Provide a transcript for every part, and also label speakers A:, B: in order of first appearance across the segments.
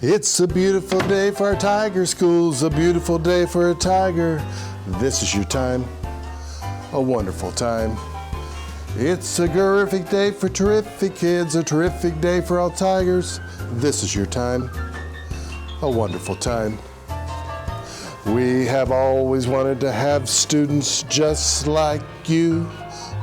A: It's a beautiful day for our tiger schools, a beautiful day for a tiger. This is your time, a wonderful time. It's a terrific day for terrific kids, a terrific day for all tigers. This is your time, a wonderful time. We have always wanted to have students just like you.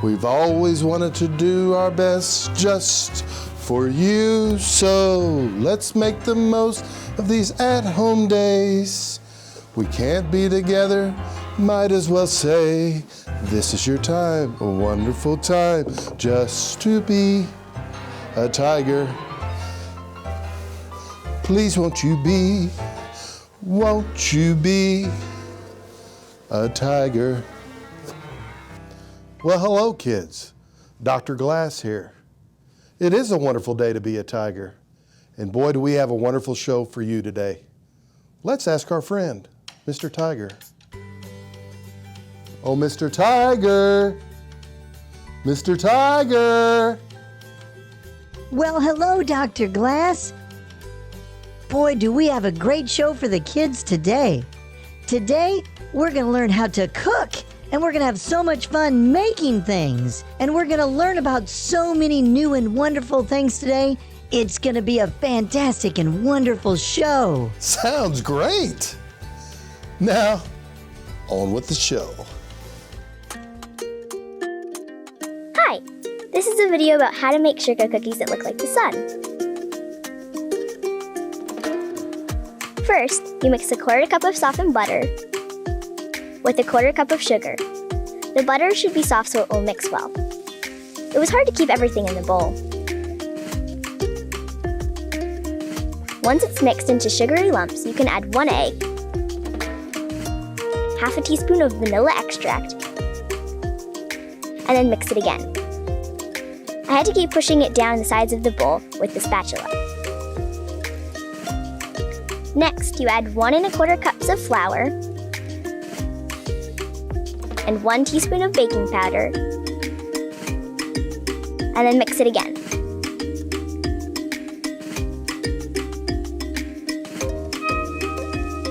A: We've always wanted to do our best just for you. So let's make the most of these at-home days. We can't be together, might as well say, this is your time, a wonderful time, just to be a tiger. Please won't you be a tiger? Well, hello kids, Dr. Glass here. It is a wonderful day to be a tiger, and boy do we have a wonderful show for you today. Let's ask our friend, Mr. Tiger. Oh, Mr. Tiger! Mr. Tiger!
B: Well, hello, Dr. Glass. Boy, do we have a great show for the kids today. Today, we're going to learn how to cook, and we're going to have so much fun making things. And we're going to learn about so many new and wonderful things today. It's going to be a fantastic and wonderful show.
A: Sounds great! Now, on with the show.
C: Hi, this is a video about how to make sugar cookies that look like the sun. First, you mix a 1/4 cup of softened butter with a 1/4 cup of sugar. The butter should be soft so it will mix well. It was hard to keep everything in the bowl. Once it's mixed into sugary lumps, you can add 1 egg, 1/2 teaspoon of vanilla extract, and then mix it again. I had to keep pushing it down the sides of the bowl with the spatula. Next, you add 1 1/4 cups of flour and 1 teaspoon of baking powder, and then mix it again.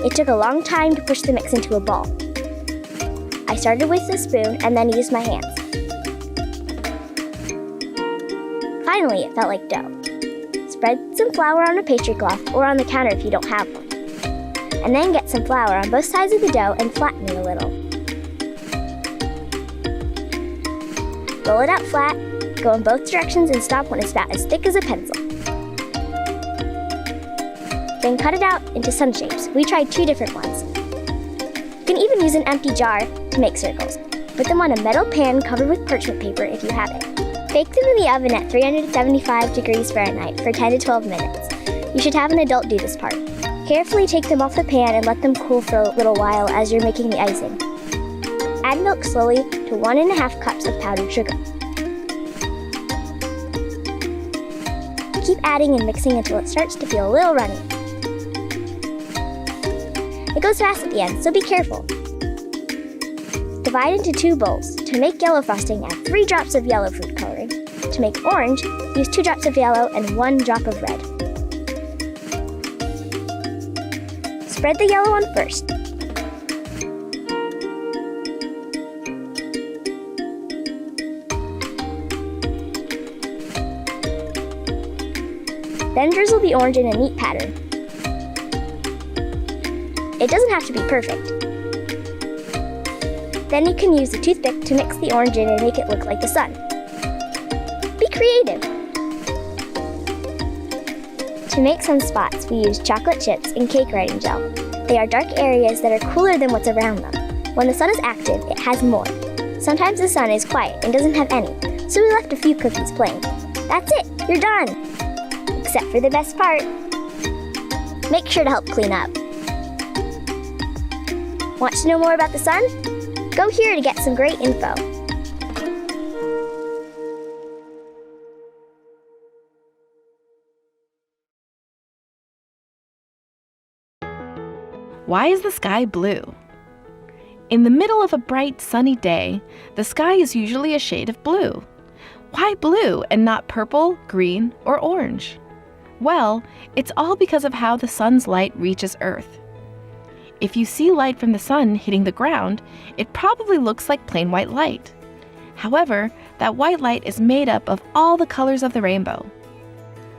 C: It took a long time to push the mix into a ball. I started with a spoon and then used my hands. Finally, it felt like dough. Spread some flour on a pastry cloth or on the counter if you don't have one. And then get some flour on both sides of the dough and flatten it a little. Roll it out flat, go in both directions and stop when it's about as thick as a pencil. Then cut it out into some shapes. We tried 2 different ones. You can even use an empty jar to make circles. Put them on a metal pan covered with parchment paper if you have it. Bake them in the oven at 375 degrees Fahrenheit for 10 to 12 minutes. You should have an adult do this part. Carefully take them off the pan and let them cool for a little while as you're making the icing. Add milk slowly to 1 1/2 cups of powdered sugar. Keep adding and mixing until it starts to feel a little runny. It goes fast at the end, so be careful. Divide into 2 bowls. To make yellow frosting, add 3 drops of yellow food coloring. To make orange, use 2 drops of yellow and 1 drop of red. Spread the yellow on first. Then drizzle the orange in a neat pattern. It doesn't have to be perfect. Then you can use a toothpick to mix the orange in and make it look like the sun. Be creative! To make sunspots, we use chocolate chips and cake writing gel. They are dark areas that are cooler than what's around them. When the sun is active, it has more. Sometimes the sun is quiet and doesn't have any, so we left a few cookies plain. That's it! You're done! Except for the best part. Make sure to help clean up. Want to know more about the sun? Go here to get some great info.
D: Why is the sky blue? In the middle of a bright, sunny day, the sky is usually a shade of blue. Why blue and not purple, green, or orange? Well, it's all because of how the sun's light reaches Earth. If you see light from the sun hitting the ground, it probably looks like plain white light. However, that white light is made up of all the colors of the rainbow.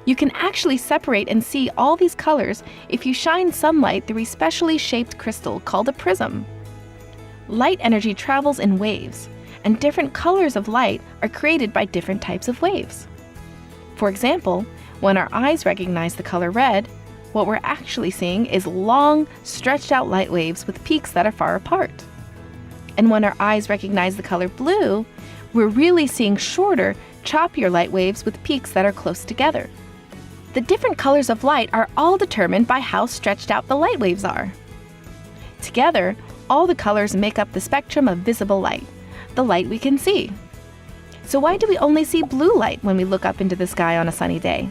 D: You can actually separate and see all these colors if you shine sunlight through a specially shaped crystal called a prism. Light energy travels in waves, and different colors of light are created by different types of waves. For example, when our eyes recognize the color red, what we're actually seeing is long, stretched out light waves with peaks that are far apart. And when our eyes recognize the color blue, we're really seeing shorter, choppier light waves with peaks that are close together. The different colors of light are all determined by how stretched out the light waves are. Together, all the colors make up the spectrum of visible light, the light we can see. So why do we only see blue light when we look up into the sky on a sunny day?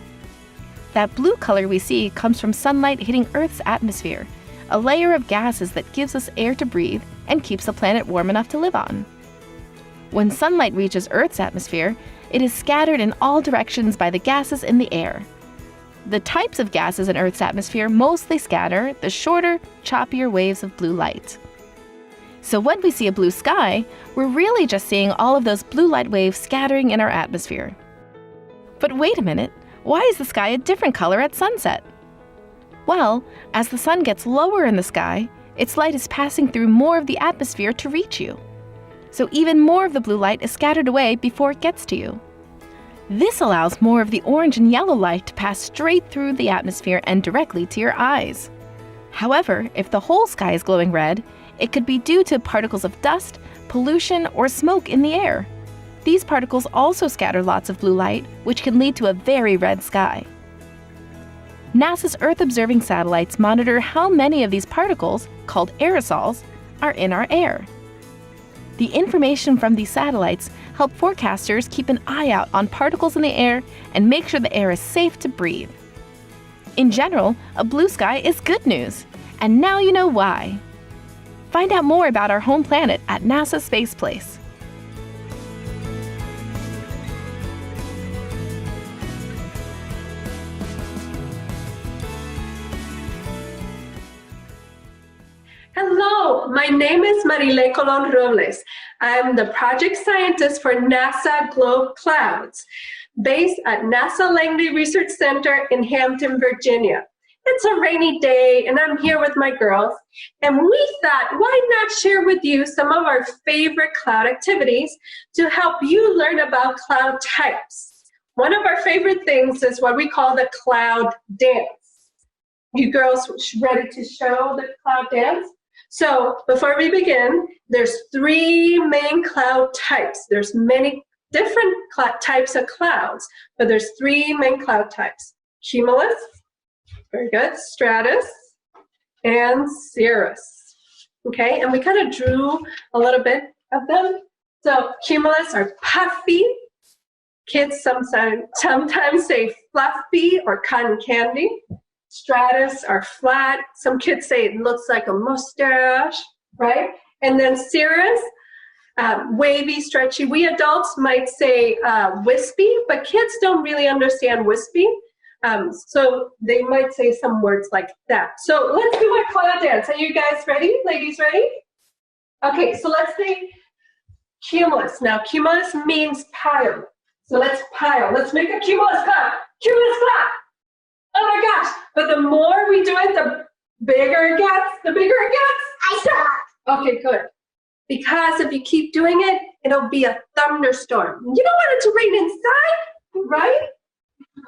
D: That blue color we see comes from sunlight hitting Earth's atmosphere, a layer of gases that gives us air to breathe and keeps the planet warm enough to live on. When sunlight reaches Earth's atmosphere, it is scattered in all directions by the gases in the air. The types of gases in Earth's atmosphere mostly scatter the shorter, choppier waves of blue light. So when we see a blue sky, we're really just seeing all of those blue light waves scattering in our atmosphere. But wait a minute, why is the sky a different color at sunset? Well, as the sun gets lower in the sky, its light is passing through more of the atmosphere to reach you. So even more of the blue light is scattered away before it gets to you. This allows more of the orange and yellow light to pass straight through the atmosphere and directly to your eyes. However, if the whole sky is glowing red, it could be due to particles of dust, pollution, or smoke in the air. These particles also scatter lots of blue light, which can lead to a very red sky. NASA's Earth-observing satellites monitor how many of these particles, called aerosols, are in our air. The information from these satellites help forecasters keep an eye out on particles in the air and make sure the air is safe to breathe. In general, a blue sky is good news, and now you know why. Find out more about our home planet at NASA Space Place.
E: Hello, my name is Marile Colon Robles. I'm the project scientist for NASA Globe Clouds, based at NASA Langley Research Center in Hampton, Virginia. It's a rainy day and I'm here with my girls, and we thought, why not share with you some of our favorite cloud activities to help you learn about cloud types. One of our favorite things is what we call the cloud dance. You girls ready to show the cloud dance? So before we begin, there's 3 main cloud types. There's many different types of clouds, but there's 3 main cloud types. Cumulus, very good, stratus, and cirrus. Okay, and we kind of drew a little bit of them. So cumulus are puffy. Kids sometimes say fluffy or cotton candy. Stratus are flat. Some kids say it looks like a mustache, right? And then cirrus, wavy, stretchy. We adults might say wispy, but kids don't really understand wispy. So they might say some words like that. So let's do a cloud dance. Are you guys ready? Ladies ready? Okay, so let's say cumulus. Now cumulus means pile. So let's pile. Let's make a cumulus clap. Cumulus clap. Oh my gosh, but the more we do it, the bigger it gets, I saw. Okay, good. Because if you keep doing it, it'll be a thunderstorm. You don't want it to rain inside, right?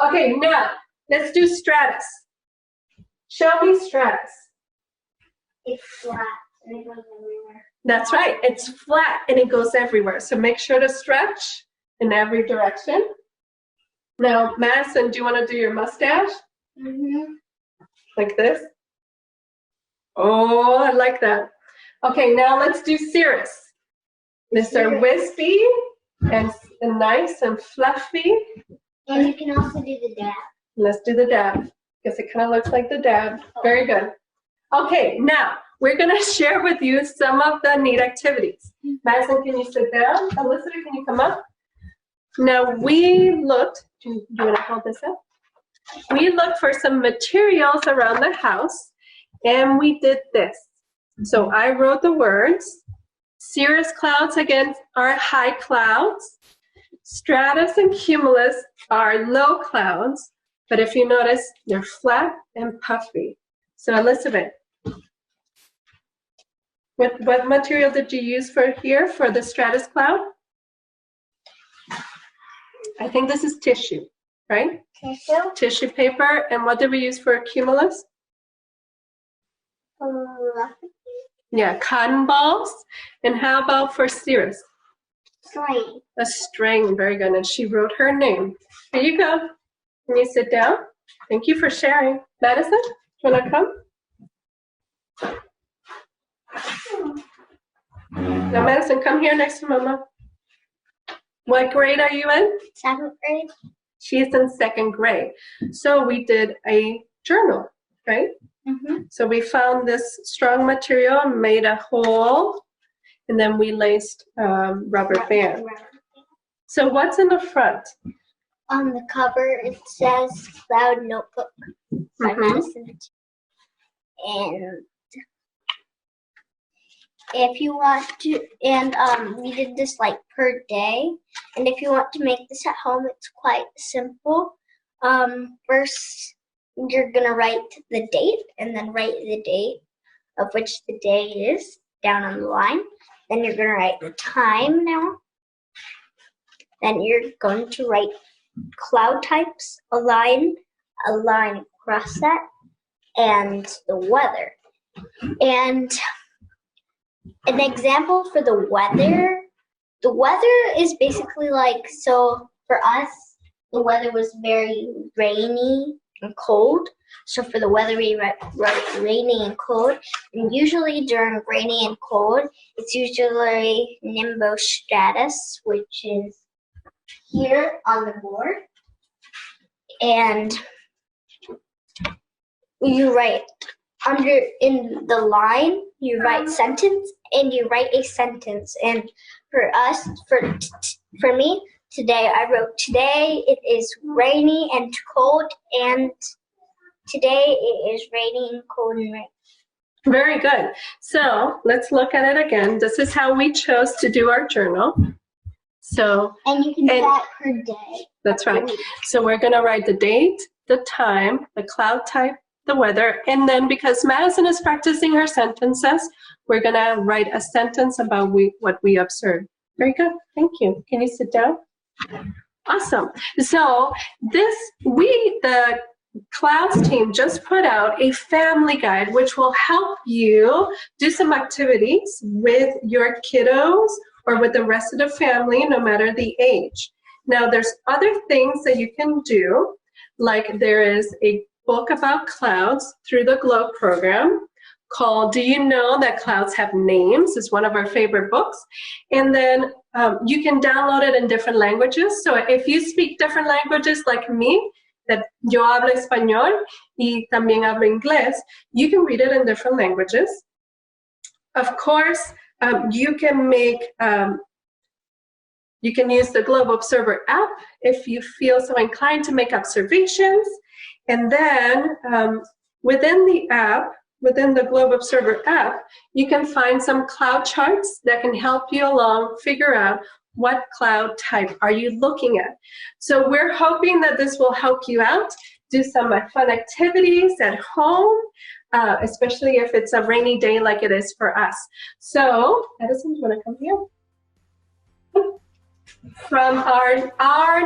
E: Okay, now, let's do stratus. Show me stratus.
C: It's flat and it goes everywhere.
E: That's right, it's flat and it goes everywhere. So make sure to stretch in every direction. Now, Madison, do you want to do your mustache?
C: Mm-hmm.
E: Like this? Oh, I like that. Okay, now let's do cirrus. Mr. Wispy and nice and fluffy.
C: And you can also do the dab.
E: Let's do the dab, because it kind of looks like the dab. Very good. Okay, now we're going to share with you some of the neat activities. Madison, can you sit down? Alyssa, can you come up? Now we looked, do you want to hold this up? we looked for some materials around the house, and we did this. So I wrote the words. Cirrus clouds, again, are high clouds. Stratus and cumulus are low clouds, but if you notice, they're flat and puffy. So Elizabeth, what material did you use for here for the stratus cloud? I think this is tissue, right?
C: Tissue.
E: Tissue paper. And what did we use for cumulus? Yeah, cotton balls. And how about for cirrus?
C: String.
E: A string. Very good. And she wrote her name. Here you go. Can you sit down? Thank you for sharing. Madison, do you want to come? Now, Madison, come here next to Mama. What grade are you in?
C: 7th grade.
E: She's in 2nd grade. So we did a journal, right?
C: Mm-hmm.
E: So we found this strong material, made a hole, and then we laced rubber band. So what's in the front?
C: On the cover, it says Cloud Notebook by Madison. And if you want to, and we did this like per day. And if you want to make this at home, it's quite simple. First, you're gonna write the date, and then write the date of which the day is down on the line. Then you're gonna write the time now. Then you're going to write cloud types, a line across that, and the weather. And an example for the weather is basically like, so for us, the weather was very rainy and cold. So for the weather, we wrote rainy and cold. And usually during rainy and cold, it's usually nimbostratus, which is here on the board. And you write under in the line, you write sentence, and you write a sentence. And for us, for me, today, I wrote, today it is rainy and cold, and today it is rainy and cold and rain.
E: Very good. So let's look at it again. This is how we chose to do our journal. So,
C: and you can do that per day.
E: That's right. So we're going to write the date, the time, the cloud type, the weather, and then because Madison is practicing her sentences, we're going to write a sentence about what we observed. Very good. Thank you. Can you sit down? Awesome. So the Clouds team just put out a family guide which will help you do some activities with your kiddos or with the rest of the family, no matter the age. Now, there's other things that you can do, like there is a book about clouds through the GLOW program called Do You Know That Clouds Have Names? It's one of our favorite books. And then you can download it in different languages. So if you speak different languages like me, that yo hablo español y también hablo inglés, you can read it in different languages. Of course, you can use the Globe Observer app if you feel so inclined to make observations. And then within the app, within the Globe Observer app, you can find some cloud charts that can help you along figure out what cloud type are you looking at. So we're hoping that this will help you out, do some fun activities at home, especially if it's a rainy day like it is for us. So, Edison, do you want to come here? From our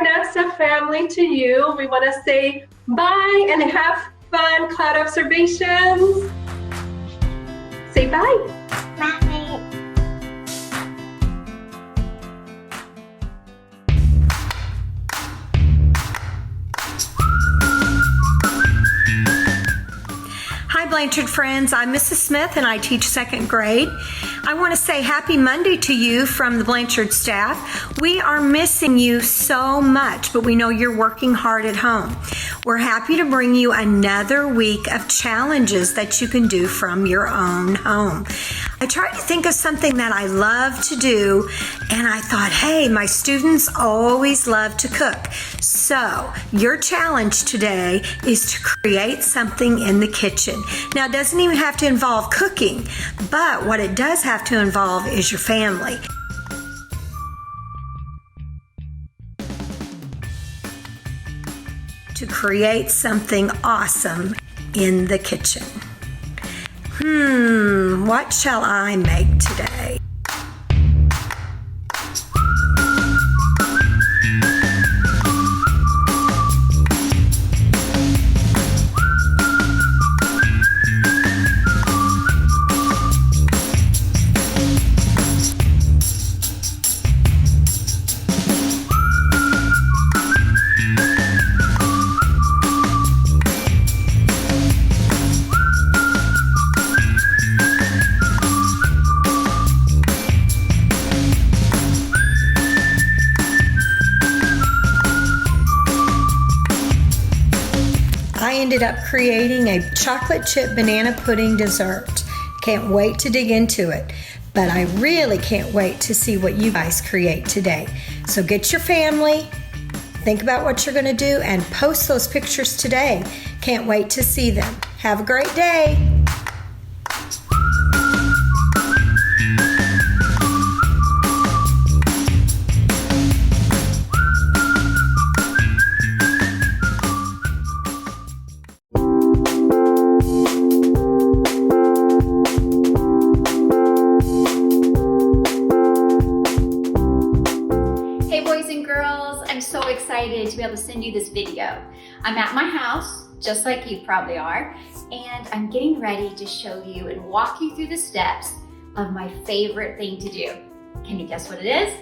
E: NASA family to you, we want to say bye and have fun cloud observations. Say bye.
C: Bye.
F: Hi Blanchard friends, I'm Mrs. Smith and I teach 2nd grade. I want to say happy Monday to you from the Blanchard staff. We are missing you so much, but we know you're working hard at home. We're happy to bring you another week of challenges that you can do from your own home. I tried to think of something that I love to do, and I thought, hey, my students always love to cook. So your challenge today is to create something in the kitchen. Now, it doesn't even have to involve cooking, but what it does have to involve is your family. To create something awesome in the kitchen. What shall I make today? I ended up creating a chocolate chip banana pudding dessert. Can't wait to dig into it, but I really can't wait to see what you guys create today. So get your family, think about what you're going to do, and post those pictures today. Can't wait to see them. Have a great day.
G: Hey boys and girls, I'm so excited to be able to send you this video. I'm at my house, just like you probably are, and I'm getting ready to show you and walk you through the steps of my favorite thing to do. Can you guess what it is?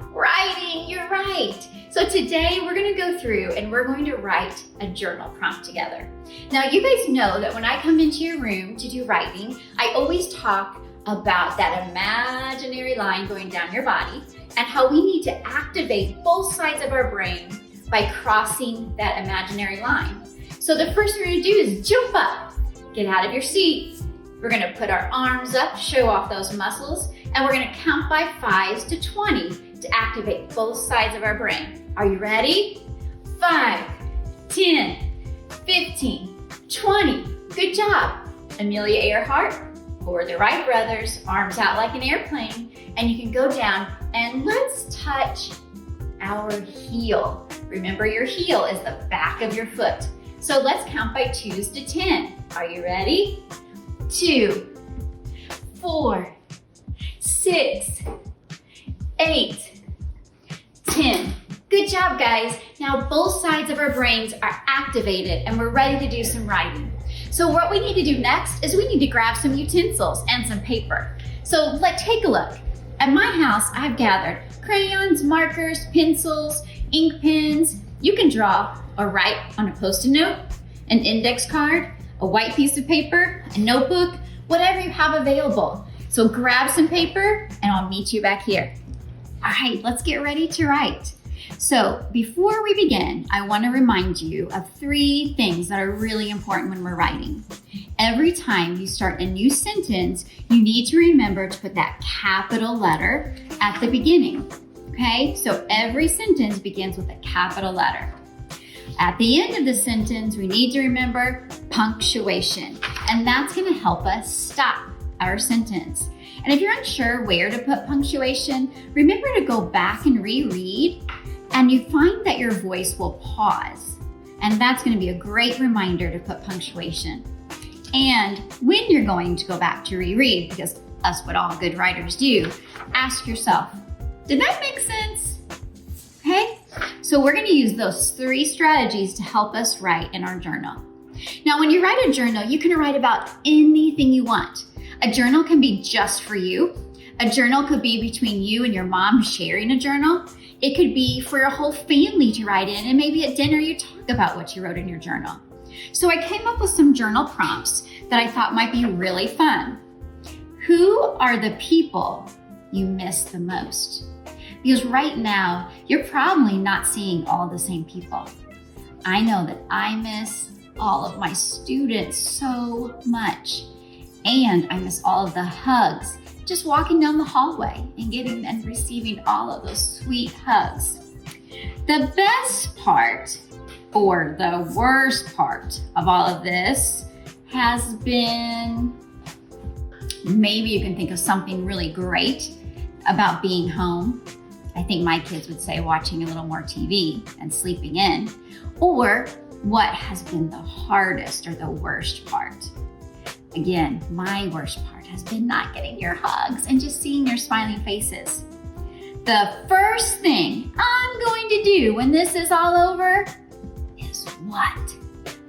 G: Writing, you're right. So today we're gonna go through and we're going to write a journal prompt together. Now you guys know that when I come into your room to do writing, I always talk about that imaginary line going down your body and how we need to activate both sides of our brain by crossing that imaginary line. So the first thing we're gonna do is jump up, get out of your seat. We're gonna put our arms up, show off those muscles, and we're gonna count by 5s to 20 to activate both sides of our brain. Are you ready? 5, 10, 15, 20. Good job. Amelia Earhart or the Wright brothers, arms out like an airplane, and you can go down and let's touch our heel. Remember, your heel is the back of your foot. So let's count by 2s to 10. Are you ready? 2, 4, 6, 8, 10. Good job, guys. Now both sides of our brains are activated and we're ready to do some writing. So what we need to do next is we need to grab some utensils and some paper. So let's take a look. At my house, I've gathered crayons, markers, pencils, ink pens. You can draw or write on a Post-it note, an index card, a white piece of paper, a notebook, whatever you have available. So grab some paper and I'll meet you back here. All right, let's get ready to write. So before we begin, I want to remind you of 3 things that are really important when we're writing. Every time you start a new sentence, you need to remember to put that capital letter at the beginning. Okay, so every sentence begins with a capital letter. At the end of the sentence, we need to remember punctuation, and that's going to help us stop our sentence. And if you're unsure where to put punctuation, remember to go back and reread, and you find that your voice will pause. And that's going to be a great reminder to put punctuation. And when you're going to go back to reread, because that's what all good writers do, ask yourself, did that make sense? Okay, so we're going to use those 3 strategies to help us write in our journal. Now, when you write a journal, you can write about anything you want. A journal can be just for you. A journal could be between you and your mom sharing a journal. It could be for your whole family to write in, and maybe at dinner you talk about what you wrote in your journal. So I came up with some journal prompts that I thought might be really fun. Who are the people you miss the most? Because right now, you're probably not seeing all the same people. I know that I miss all of my students so much. And I miss all of the hugs, just walking down the hallway and getting and receiving all of those sweet hugs. The best part, or the worst part of all of this has been, maybe you can think of something really great about being home. I think my kids would say watching a little more TV and sleeping in. Or what has been the hardest or the worst part? Again, my worst part has been not getting your hugs and just seeing your smiling faces. The first thing I'm going to do when this is all over is what?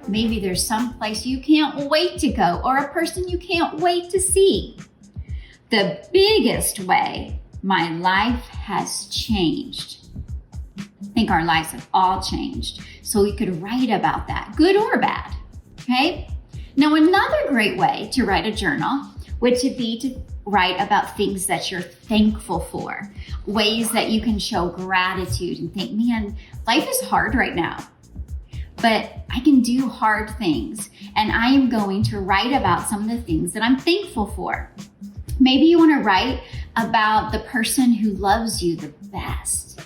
G: Maybe there's some place you can't wait to go or a person you can't wait to see. The biggest way my life has changed. I think our lives have all changed. So we could write about that, good or bad, okay? Now, another great way to write a journal would be to write about things that you're thankful for, ways that you can show gratitude and think, man, life is hard right now, but I can do hard things. And I am going to write about some of the things that I'm thankful for. Maybe you want to write about the person who loves you the best.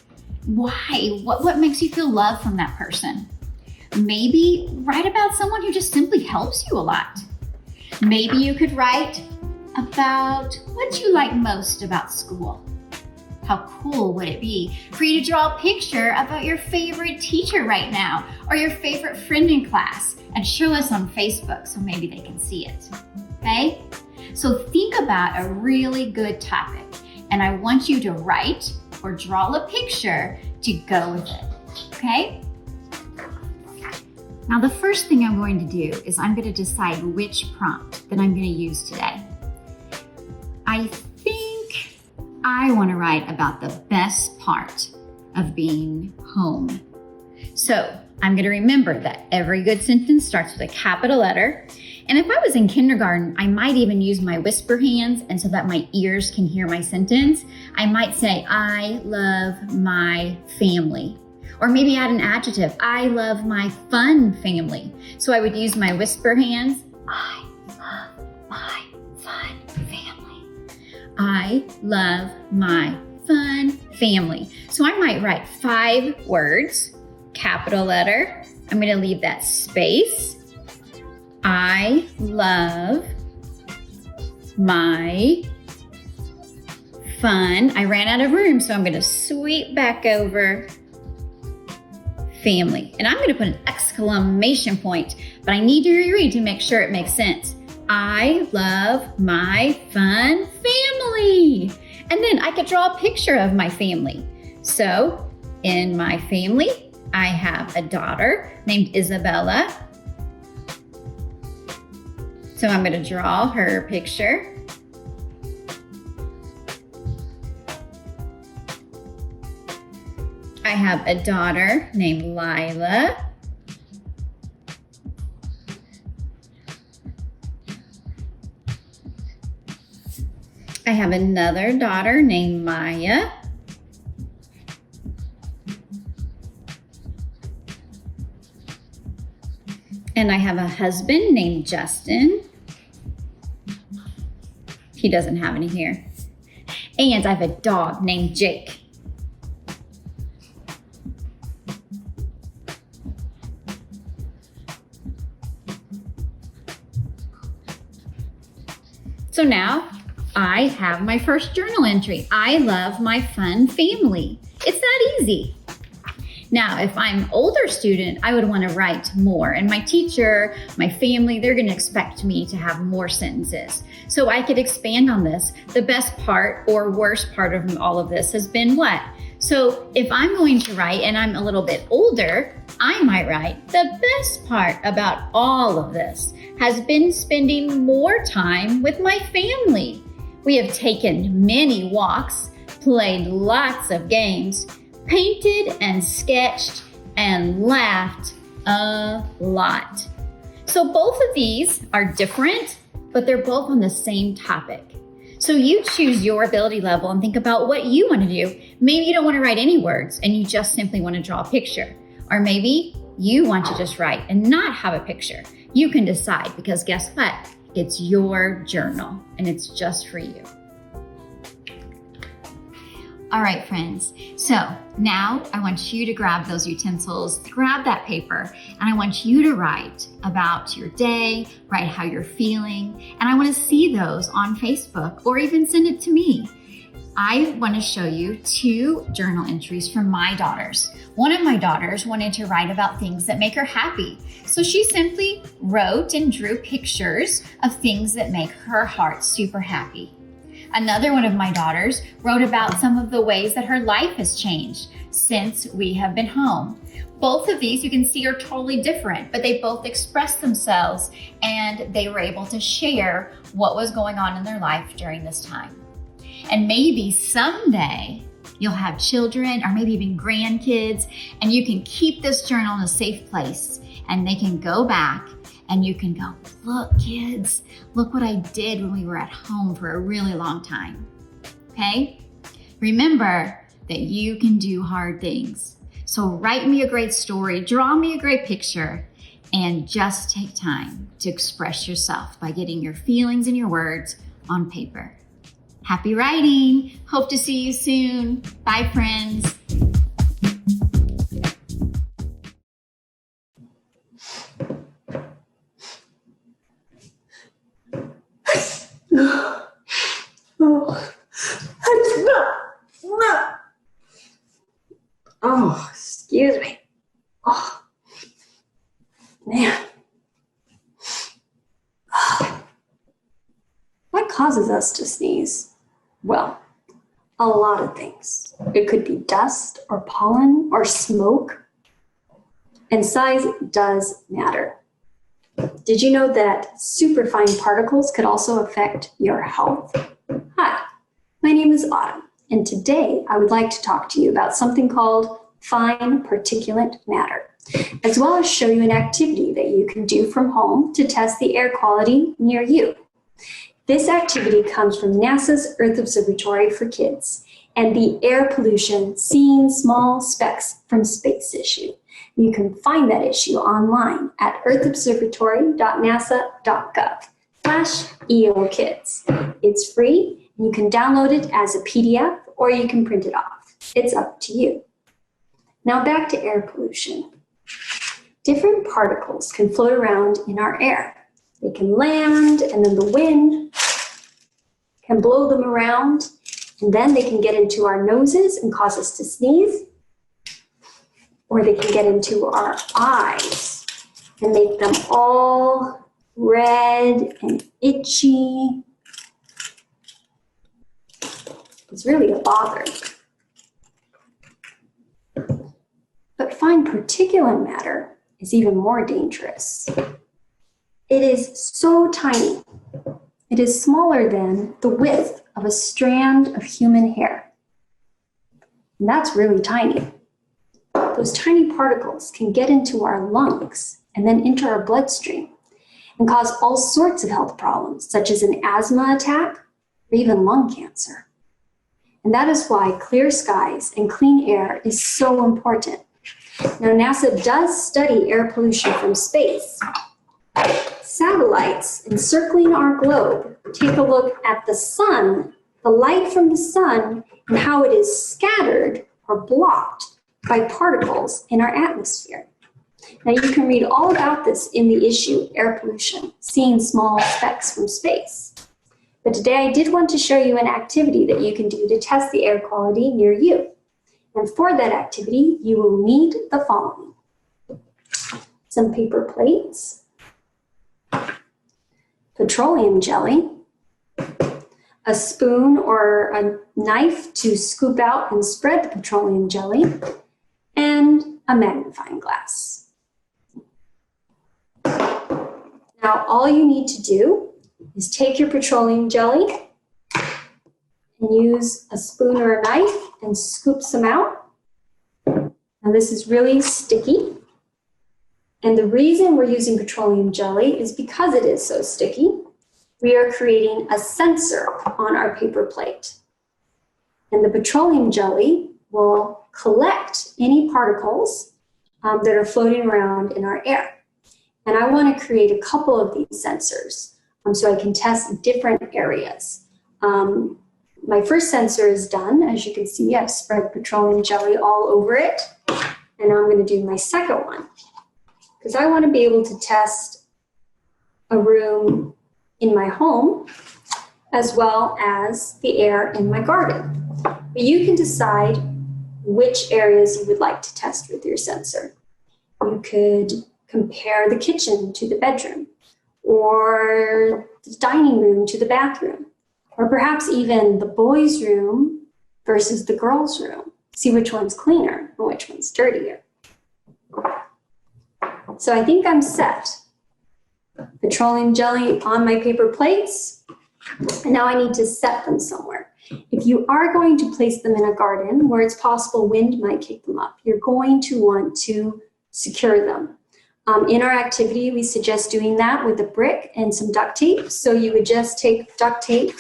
G: Why? What makes you feel love from that person? Maybe write about someone who just simply helps you a lot. Maybe you could write about what you like most about school. How cool would it be for you to draw a picture about your favorite teacher right now or your favorite friend in class and show us on Facebook so maybe they can see it, okay? So think about a really good topic and I want you to write or draw a picture to go with it, okay? Now, the first thing I'm going to do is I'm going to decide which prompt that I'm going to use today. I think I want to write about the best part of being home. So I'm going to remember that every good sentence starts with a capital letter. And if I was in kindergarten, I might even use my whisper hands, and so that my ears can hear my sentence. I might say, I love my family. Or maybe add an adjective, I love my fun family. So I would use my whisper hands, I love my fun family. I love my fun family. So I might write 5 words, capital letter. I'm going to leave that space. I love my fun. I ran out of room, so I'm going to sweep back over family. And I'm going to put an exclamation point, but I need to reread to make sure it makes sense. I love my fun family. And then I could draw a picture of my family. So in my family, I have a daughter named Isabella. So I'm going to draw her picture. I have a daughter named Lila. I have another daughter named Maya. And I have a husband named Justin. He doesn't have any here. And I have a dog named Jake. So now I have my first journal entry. I love my fun family. It's that easy. Now, if I'm an older student, I would want to write more. And my teacher, my family, they're going to expect me to have more sentences. So I could expand on this. The best part or worst part of all of this has been what? So if I'm going to write and I'm a little bit older, I might write, the best part about all of this has been spending more time with my family. We have taken many walks, played lots of games, painted and sketched and laughed a lot. So both of these are different, but they're both on the same topic. So you choose your ability level and think about what you want to do. Maybe you don't want to write any words and you just simply want to draw a picture. Or maybe you want to just write and not have a picture. You can decide, because guess what? It's your journal and it's just for you. All right, friends. So now I want you to grab those utensils, grab that paper, and I want you to write about your day, write how you're feeling, and I want to see those on Facebook or even send it to me. I want to show you 2 journal entries from my daughters. One of my daughters wanted to write about things that make her happy. So she simply wrote and drew pictures of things that make her heart super happy. Another one of my daughters wrote about some of the ways that her life has changed since we have been home. Both of these you can see are totally different, but they both expressed themselves and they were able to share what was going on in their life during this time. And maybe someday you'll have children or maybe even grandkids, and you can keep this journal in a safe place and they can go back and you can go, look kids, look what I did when we were at home for a really long time, okay? Remember that you can do hard things. So write me a great story, draw me a great picture, and just take time to express yourself by getting your feelings and your words on paper. Happy writing. Hope to see you soon. Bye, friends.
H: Oh, excuse me. Oh, man. What causes us to sneeze? Well, a lot of things. It could be dust or pollen or smoke. And size does matter. Did you know that superfine particles could also affect your health? Hi, my name is Autumn, and today I would like to talk to you about something called fine particulate matter, as well as show you an activity that you can do from home to test the air quality near you. This activity comes from NASA's Earth Observatory for Kids and the Air Pollution Seeing Small Specks from Space issue. You can find that issue online at earthobservatory.nasa.gov/EOKids. It's free. You can download it as a PDF or you can print it off. It's up to you. Now back to air pollution. Different particles can float around in our air. They can land, and then the wind can blow them around, and then they can get into our noses and cause us to sneeze, or they can get into our eyes and make them all red and itchy. It's really a bother. But fine particulate matter is even more dangerous. It is so tiny. It is smaller than the width of a strand of human hair. And that's really tiny. Those tiny particles can get into our lungs and then into our bloodstream and cause all sorts of health problems, such as an asthma attack or even lung cancer. And that is why clear skies and clean air is so important. Now, NASA does study air pollution from space. Satellites encircling our globe take a look at the sun, the light from the sun, and how it is scattered or blocked by particles in our atmosphere. Now, you can read all about this in the issue, Air Pollution, Seeing Small Specks from Space. But today I did want to show you an activity that you can do to test the air quality near you. And for that activity, you will need the following: some paper plates, petroleum jelly, a spoon or a knife to scoop out and spread the petroleum jelly, and a magnifying glass. Now, all you need to do is take your petroleum jelly and use a spoon or a knife and scoop some out. Now, this is really sticky. And the reason we're using petroleum jelly is because it is so sticky. we are creating a sensor on our paper plate. And the petroleum jelly will collect any particles that are floating around in our air. And I want to create a couple of these sensors so I can test different areas. My first sensor is done. As you can see, I've spread petroleum jelly all over it. And now I'm going to do my second one, because I want to be able to test a room in my home as well as the air in my garden. But you can decide which areas you would like to test with your sensor. You could compare the kitchen to the bedroom, or the dining room to the bathroom, or perhaps even the boys' room versus the girls' room. See which one's cleaner and which one's dirtier. So I think I'm set. Petroleum jelly on my paper plates, and now I need to set them somewhere. If you are going to place them in a garden where it's possible wind might kick them up, you're going to want to secure them. In our activity, we suggest doing that with a brick and some duct tape. So you would just take duct tape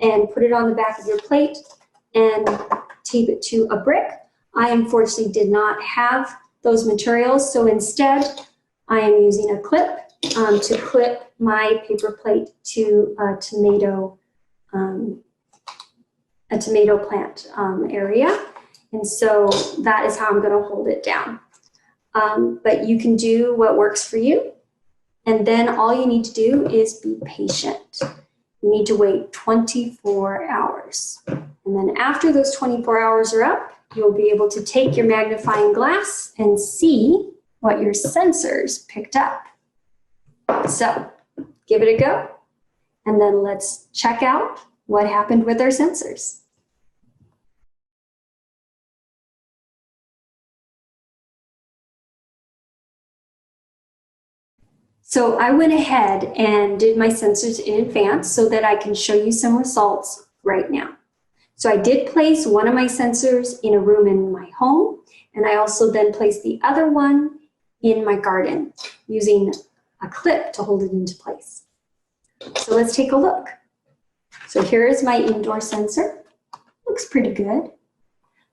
H: and put it on the back of your plate and tape it to a brick. I unfortunately did not have those materials, so instead I am using a clip to clip my paper plate to a tomato plant area. And so that is how I'm going to hold it down. But you can do what works for you. And then all you need to do is be patient. You need to wait 24 hours. And then after those 24 hours are up, you'll be able to take your magnifying glass and see what your sensors picked up. So give it a go, and then let's check out what happened with our sensors. So I went ahead and did my sensors in advance so that I can show you some results right now. So I did place one of my sensors in a room in my home, and I also then placed the other one in my garden using a clip to hold it into place. So let's take a look. So here is my indoor sensor. Looks pretty good,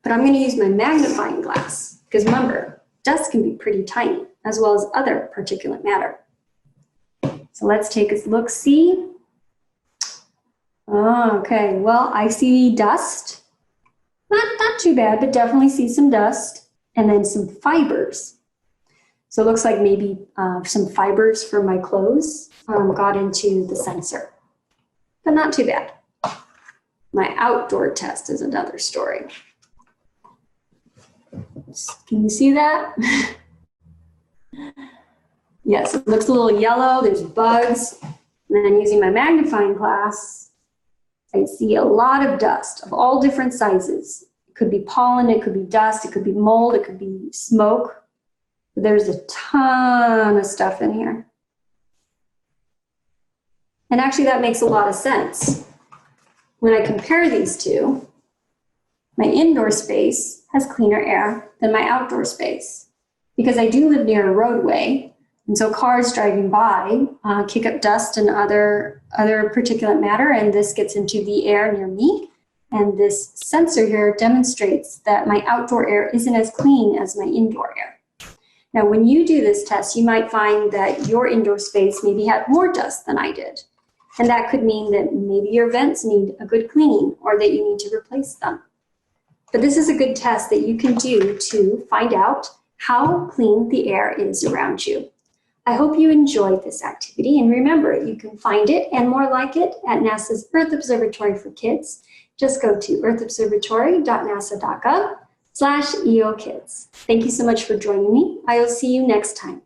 H: but I'm going to use my magnifying glass because remember, dust can be pretty tiny as well as other particulate matter. So let's take a look-see. Okay, well, I see dust. Not too bad, but definitely see some dust and then some fibers. So it looks like maybe some fibers from my clothes got into the sensor, but not too bad. My outdoor test is another story. Can you see that? Yes, it looks a little yellow, there's bugs. And then using my magnifying glass, I see a lot of dust of all different sizes. It could be pollen, it could be dust, it could be mold, it could be smoke. But there's a ton of stuff in here. And actually that makes a lot of sense. When I compare these two, my indoor space has cleaner air than my outdoor space because I do live near a roadway. And so cars driving by kick up dust and other particulate matter, and this gets into the air near me. And this sensor here demonstrates that my outdoor air isn't as clean as my indoor air. Now, when you do this test, you might find that your indoor space maybe had more dust than I did. And that could mean that maybe your vents need a good cleaning or that you need to replace them. But this is a good test that you can do to find out how clean the air is around you. I hope you enjoyed this activity, and remember, you can find it and more like it at NASA's Earth Observatory for Kids. Just go to earthobservatory.nasa.gov/EOKids. Thank you so much for joining me. I will see you next time.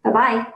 H: Bye-bye.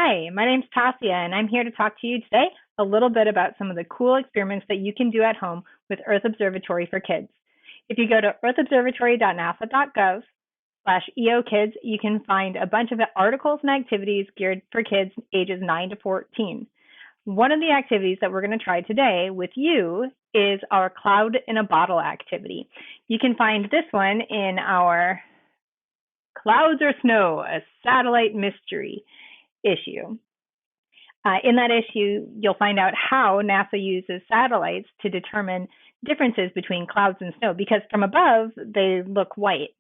I: Hi, my name's Tasia, and I'm here to talk to you today a little bit about some of the cool experiments that you can do at home with Earth Observatory for Kids. If you go to earthobservatory.nasa.gov/EOKids, you can find a bunch of articles and activities geared for kids ages 9 to 14. One of the activities that we're going to try today with you is our Cloud in a Bottle activity. You can find this one in our Clouds or Snow, a Satellite Mystery issue. In that issue, you'll find out how NASA uses satellites to determine differences between clouds and snow, because from above, they look white,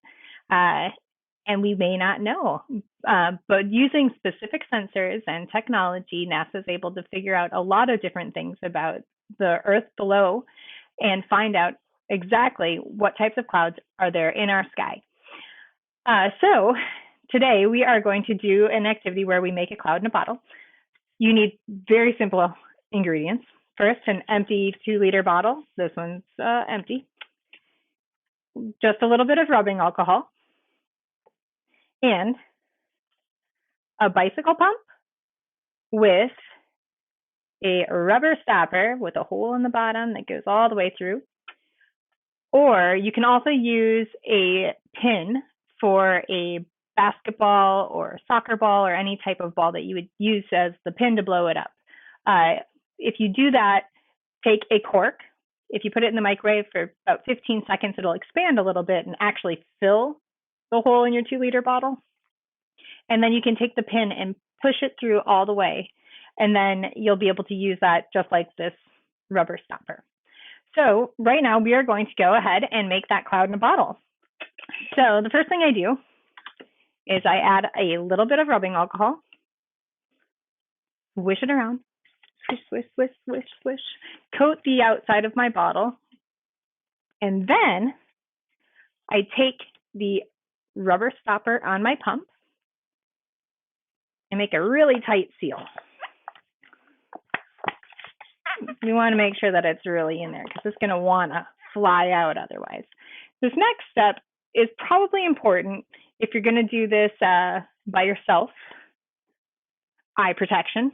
I: and we may not know. But using specific sensors and technology, NASA is able to figure out a lot of different things about the Earth below and find out exactly what types of clouds are there in our sky. So today we are going to do an activity where we make a cloud in a bottle. You need very simple ingredients. First, an empty 2-liter bottle. This one's empty. Just a little bit of rubbing alcohol. And a bicycle pump with a rubber stopper with a hole in the bottom that goes all the way through. Or you can also use a pin for a basketball or soccer ball or any type of ball that you would use as the pin to blow it up. If you do that, take a cork. If you put it in the microwave for about 15 seconds, it'll expand a little bit and actually fill the hole in your 2-liter bottle. And then you can take the pin and push it through all the way. And then you'll be able to use that just like this rubber stopper. So right now we are going to go ahead and make that cloud in a bottle. So the first thing I do is I add a little bit of rubbing alcohol, swish it around, swish, swish, swish, swish, swish, coat the outside of my bottle, and then I take the rubber stopper on my pump and make a really tight seal. You want to make sure that it's really in there because it's going to want to fly out otherwise. This next step is probably important if you're going to do this by yourself, eye protection.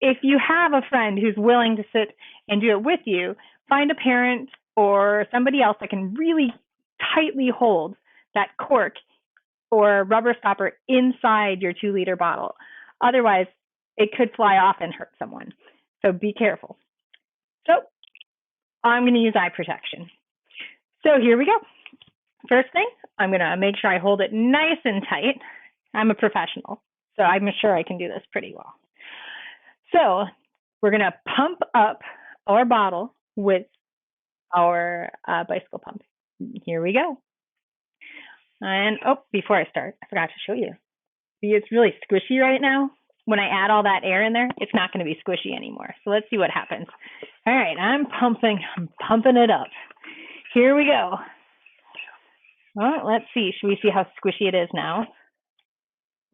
I: If you have a friend who's willing to sit and do it with you, find a parent or somebody else that can really tightly hold that cork or rubber stopper inside your 2-liter bottle. Otherwise, it could fly off and hurt someone. So be careful. So I'm going to use eye protection. So here we go. First thing, I'm going to make sure I hold it nice and tight. I'm a professional, so I'm sure I can do this pretty well. So we're going to pump up our bottle with our bicycle pump. Here we go. And before I start, I forgot to show you. See, it's really squishy right now. When I add all that air in there, it's not going to be squishy anymore. So let's see what happens. All right, I'm pumping it up. Here we go. Well, let's see. Should we see how squishy it is now?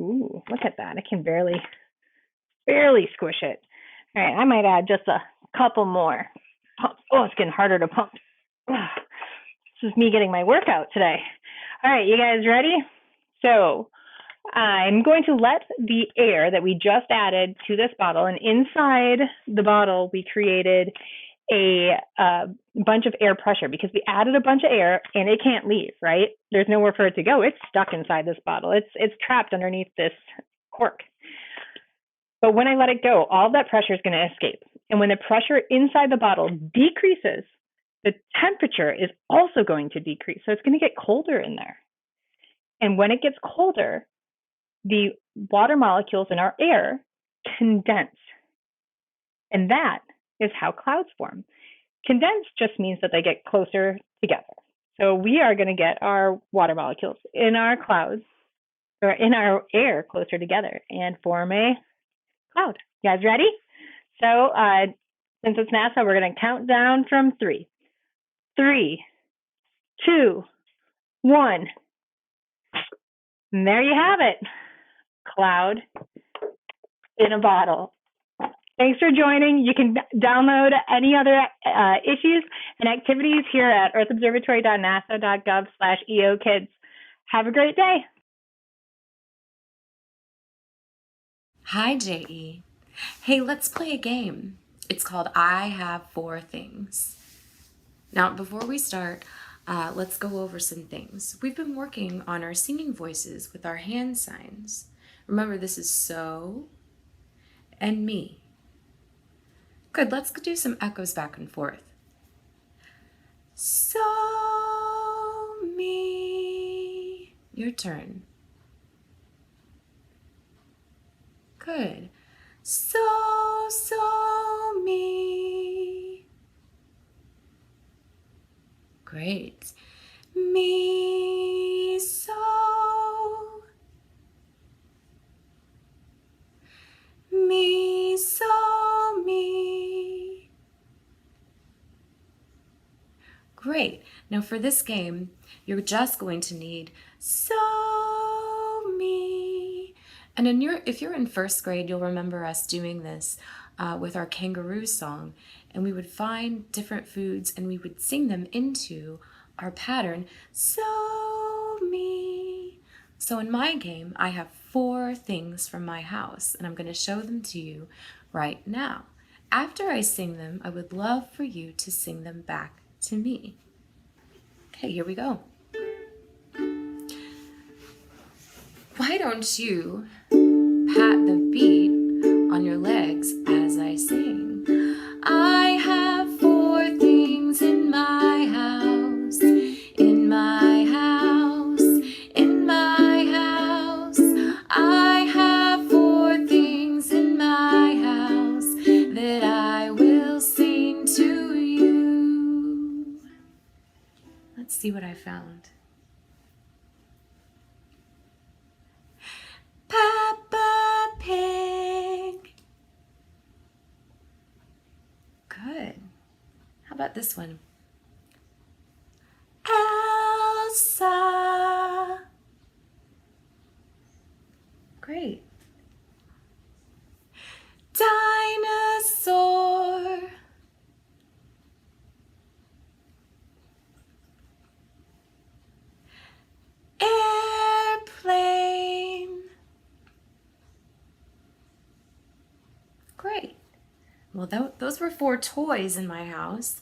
I: Ooh, look at that. I can barely squish it. All right, I might add just a couple more pumps. Oh, it's getting harder to pump. This is me getting my workout today. All right, you guys ready? So I'm going to let the air that we just added to this bottle, and inside the bottle, we created a bunch of air pressure because we added a bunch of air and it can't leave, right? There's nowhere for it to go. It's stuck inside this bottle. It's trapped underneath this cork. But when I let it go, all that pressure is going to escape. And when the pressure inside the bottle decreases, the temperature is also going to decrease. So it's going to get colder in there. And when it gets colder, the water molecules in our air condense. And that is how clouds form. Condense just means that they get closer together. So we are going to get our water molecules in our clouds, or in our air, closer together and form a cloud. You guys ready? So since it's NASA, we're going to count down from 3. 3, 2, 1. And there you have it. Cloud in a bottle. Thanks for joining. You can download any other issues and activities here at earthobservatory.nasa.gov/EOKids. Have a great day.
J: Hi, J.E. Hey, let's play a game. It's called I Have Four Things. Now, before we start, let's go over some things. We've been working on our singing voices with our hand signs. Remember, this is so and me. Good, let's do some echoes back and forth. So, me. Your turn. Good. So, me. Great. Me, so. Me, so, me. Great. Now for this game, you're just going to need so, me. And if you're in first grade, you'll remember us doing this with our kangaroo song. And we would find different foods and we would sing them into our pattern, so, me. So in my game, I have 4 things from my house, and I'm going to show them to you right now. After I sing them, I would love for you to sing them back to me. Okay, here we go. Why don't you pat the beat on your legs as I sing? I have 4 things in my house, in my house, in my house. I have 4 things in my house that I will sing to you. Let's see what I found. Peppa Pig. Good. How about this one? Elsa. Great. Dinosaur. Airplane. Great. Well, those were 4 toys in my house.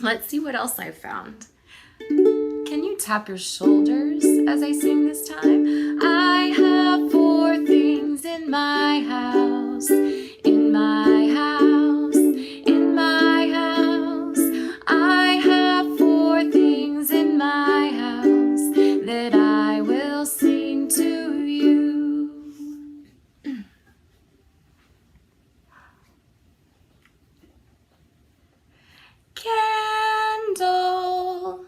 J: Let's see what else I found. Can you tap your shoulders as I sing this time? I have 4 things in my house, in my house, in my house. I have 4 things in my house that I will sing to you. Candle.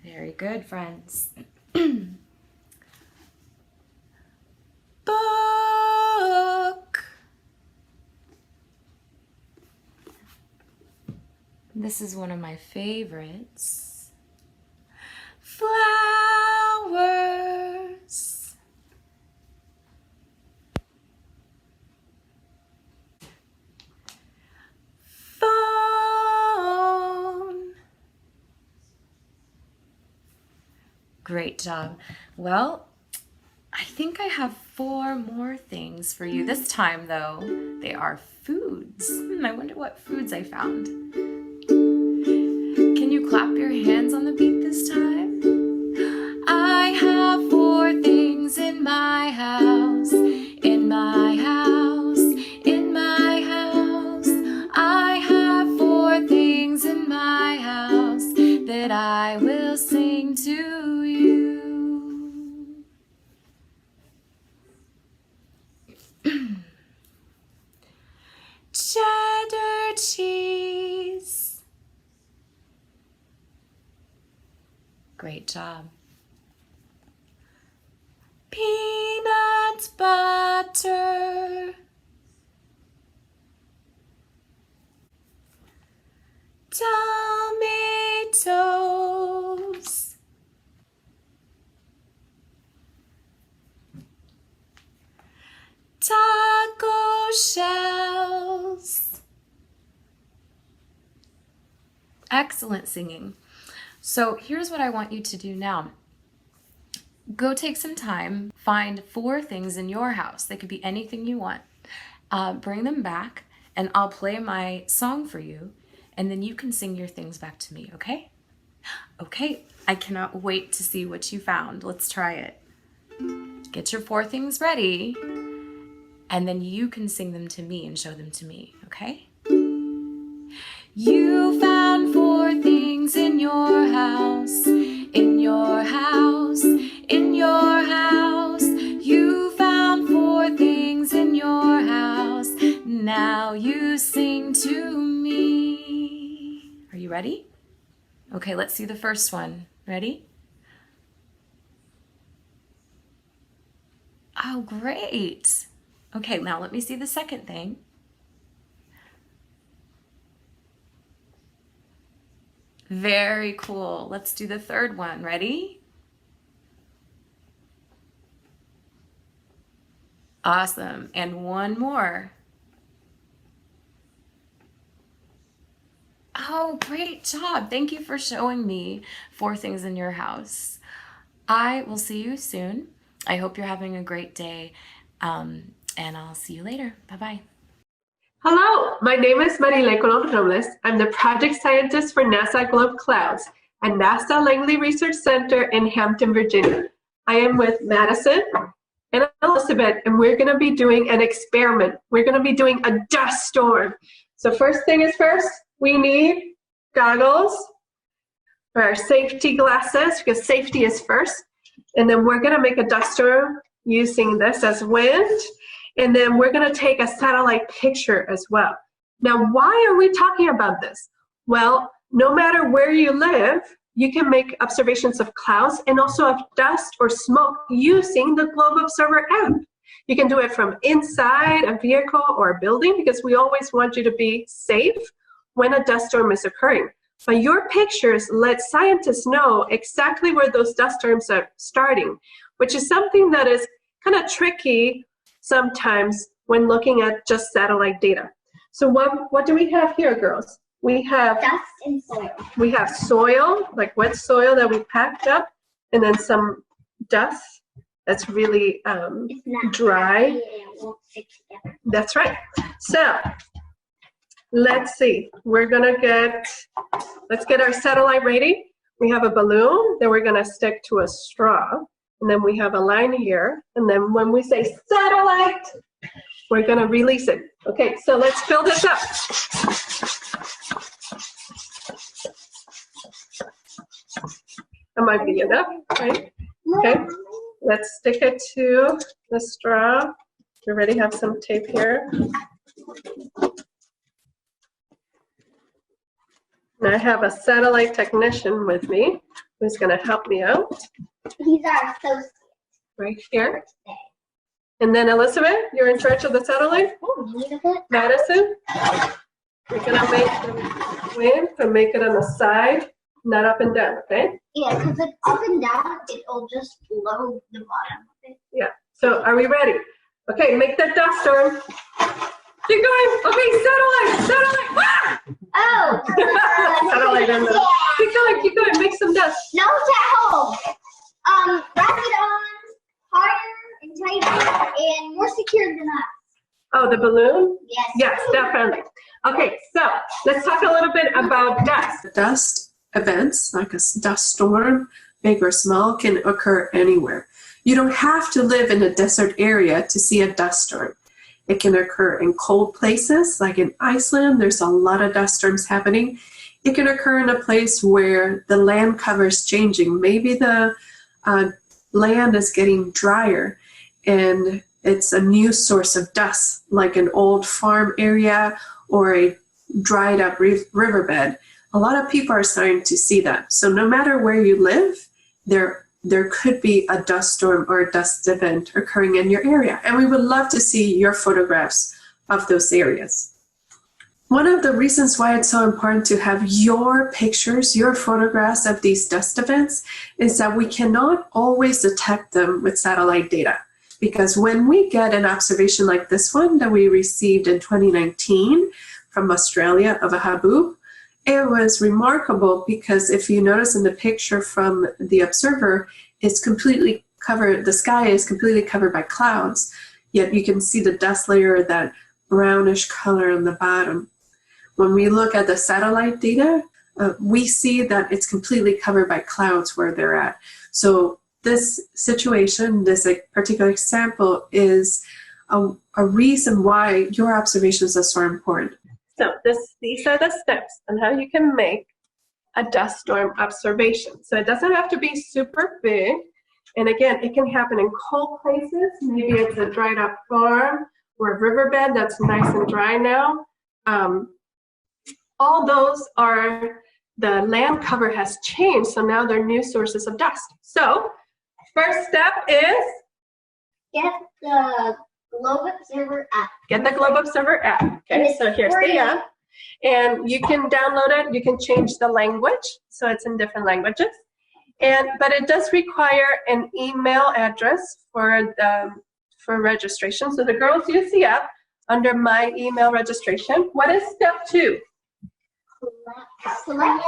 J: Very good, friends. Book. This is one of my favorites. Flowers. Phone. Great job. Well, I think I have 4 more things for you. This time, though, they are foods. I wonder what foods I found. Can you clap your hands on the beat this time? I have 4 things in my house, in my house, in my house. I have 4 things in my house that I will sing to you. Cheddar cheese. Great job. Peanut butter. Tomatoes. Taco shells. Excellent singing. So here's what I want you to do now. Go take some time, find 4 things in your house. They could be anything you want. Bring them back, and I'll play my song for you, and then you can sing your things back to me, okay? Okay, I cannot wait to see what you found. Let's try it. Get your 4 things ready, and then you can sing them to me and show them to me, okay? You found 4 things in your house, in your house, in your house. You found 4 things in your house. Now you sing to me. Are you ready? Okay, let's see the first one. Ready? Oh, great. Okay, now let me see the second thing. Very cool. Let's do the third one. Ready? Awesome. And one more. Oh, great job. Thank you for showing me 4 things in your house. I will see you soon. I hope you're having a great day. And I'll see you later. Bye-bye.
E: Hello, my name is Marile Colon Robles. I'm the project scientist for NASA Globe Clouds at NASA Langley Research Center in Hampton, Virginia. I am with Madison and Elizabeth, and we're going to be doing an experiment. We're going to be doing a dust storm. So first thing is first, we need goggles for our safety glasses, because safety is first. And then we're going to make a dust storm using this as wind. And then we're going to take a satellite picture as well. Now, why are we talking about this? Well, no matter where you live, you can make observations of clouds and also of dust or smoke using the Globe Observer app. You can do it from inside a vehicle or a building, because we always want you to be safe when a dust storm is occurring. But your pictures let scientists know exactly where those dust storms are starting, which is something that is kind of tricky sometimes when looking at just satellite data. So what do we have here, girls? We have
C: Dust and soil.
E: We have soil, like wet soil that we packed up, and then some dust that's really dry.
C: It won't stick together.
E: That's right. So let's see. Let's get our satellite ready. We have a balloon that we're gonna stick to a straw. And then we have a line here. And then when we say satellite, we're going to release it. Okay, so let's fill this up. That might be enough, right? Okay, let's stick it to the straw. We already have some tape here. And I have a satellite technician with me who's going to help me out.
C: He's our associate.
E: Right here. And then Elizabeth, you're in charge of the satellite. Madison, you're gonna make the wind and make it on the side, not up and down, okay?
C: Yeah, because if up and down, it'll just blow the bottom of it.
E: Yeah, so are we ready? Okay, make that dust storm. Keep going. Okay, satellite. Ah!
C: Oh!
E: Satellite in there. Keep going, make some dust.
C: No, it's at home. Wrap it on harder and tighter and more secure than us.
E: Oh, the balloon?
C: Yes.
E: Yes, definitely. Okay, so let's talk a little bit about dust.
K: Dust events, like a dust storm, big or small, can occur anywhere. You don't have to live in a desert area to see a dust storm. It can occur in cold places, like in Iceland. There's a lot of dust storms happening. It can occur in a place where the land cover is changing. Maybe the land is getting drier and it's a new source of dust, like an old farm area or a dried up riverbed. A lot of people are starting to see that. So no matter where you live, there could be a dust storm or a dust event occurring in your area. And we would love to see your photographs of those areas. One of the reasons why it's so important to have your pictures, your photographs of these dust events is that we cannot always detect them with satellite data. Because when we get an observation like this one that we received in 2019 from Australia of a haboob, it was remarkable because if you notice in the picture from the observer, it's completely the sky is completely covered by clouds, yet you can see the dust layer, that brownish color on the bottom. When we look at the satellite data, we see that it's completely covered by clouds where they're at. So this situation, this particular example, is a reason why your observations are so important.
E: So these are the steps on how you can make a dust storm observation. So it doesn't have to be super big. And again, it can happen in cold places. Maybe it's a dried up farm or a riverbed that's nice and dry now. All those are, the land cover has changed, so now they're new sources of dust. So first step is
C: Get the Globe Observer app.
E: get the Globe Observer app. Okay, so here's the app. And you can download it. You can change the language, so it's in different languages. But it does require an email address for registration. So the girls use the app under My Email Registration. What is step 2?
C: Select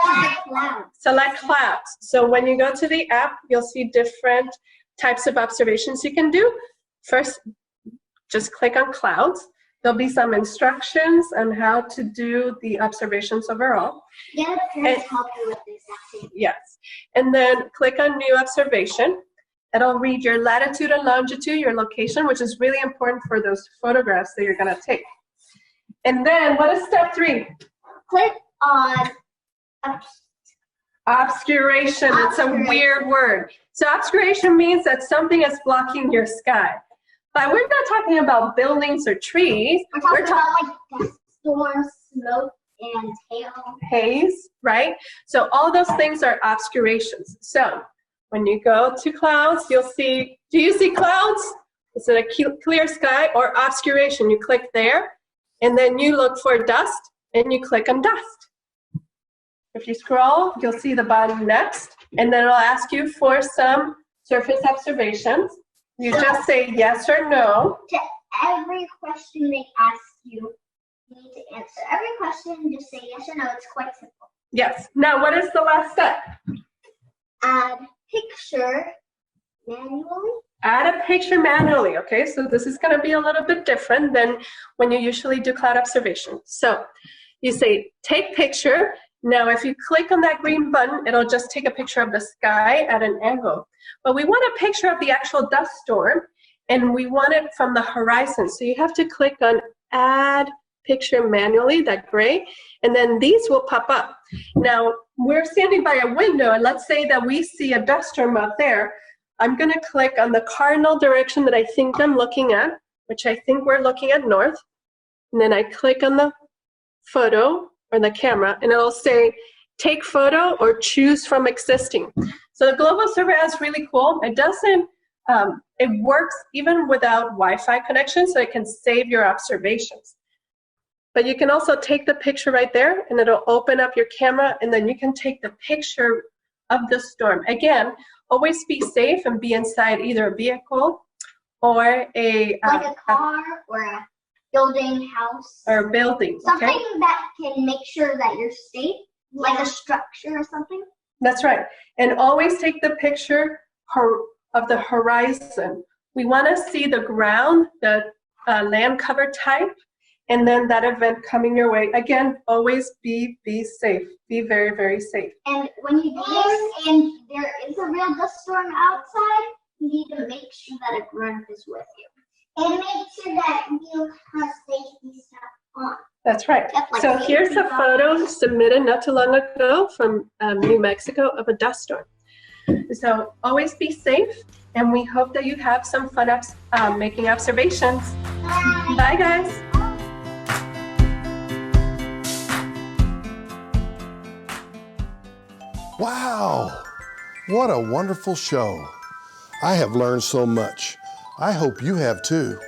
C: clouds.
E: Select clouds. So when you go to the app, you'll see different types of observations you can do. First, just click on clouds. There'll be some instructions on how to do the observations overall.
C: Get a parent to help you with this activity.
E: Yes. And then click on New Observation. It'll read your latitude and longitude, your location, which is really important for those photographs that you're going to take. And then what is step 3?
C: Click on
E: Obscuration. It's a weird word. So obscuration means that something is blocking your sky. But we're not talking about buildings or trees.
C: We're talking about like dust storms, smoke, and
E: haze, right? So all those things are obscurations. So when you go to clouds, you'll see, do you see clouds? Is it a clear sky or obscuration? You click there, and then you look for dust, and you click on dust. If you scroll, you'll see the button next, and then it'll ask you for some surface observations. You just say yes or no.
C: To every question they ask you, you need to answer. Every question, just say yes or no. It's quite simple.
E: Yes. Now, what is the last step?
C: Add picture manually.
E: Add a picture manually, okay? So this is going to be a little bit different than when you usually do cloud observation. So you say, take picture. Now, if you click on that green button, it'll just take a picture of the sky at an angle. But we want a picture of the actual dust storm, and we want it from the horizon. So you have to click on Add Picture Manually, that gray, and then these will pop up. Now, we're standing by a window, and let's say that we see a dust storm out there. I'm going to click on the cardinal direction that I think I'm looking at, which I think we're looking at north. And then I click on the photo or the camera, and it'll say, take photo or choose from existing. So the Globe Observer is really cool. It doesn't, it works even without Wi-Fi connection, so it can save your observations. But you can also take the picture right there, and it'll open up your camera, and then you can take the picture of the storm. Again, always be safe and be inside either a vehicle or a
C: car or a building, house.
E: Or building.
C: Something
E: okay?
C: that can make sure that you're safe, like a structure or something.
E: That's right. And always take the picture of the horizon. We want to see the ground, the land cover type, and then that event coming your way. Again, always be safe. Be very, very safe.
C: And when you do this, and there is a real dust storm outside, you need to make sure that a grown-up is with you. And make sure that you have safety stuff on.
E: That's right. So here's a photo submitted not too long ago from New Mexico of a dust storm. So always be safe, and we hope that you have some fun making observations. Bye, guys.
A: Wow, what a wonderful show. I have learned so much. I hope you have too.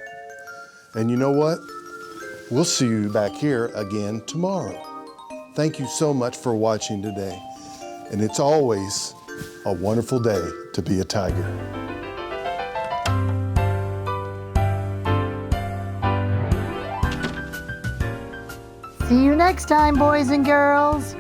A: And you know what? We'll see you back here again tomorrow. Thank you so much for watching today. And it's always a wonderful day to be a tiger.
B: See you next time, boys and girls.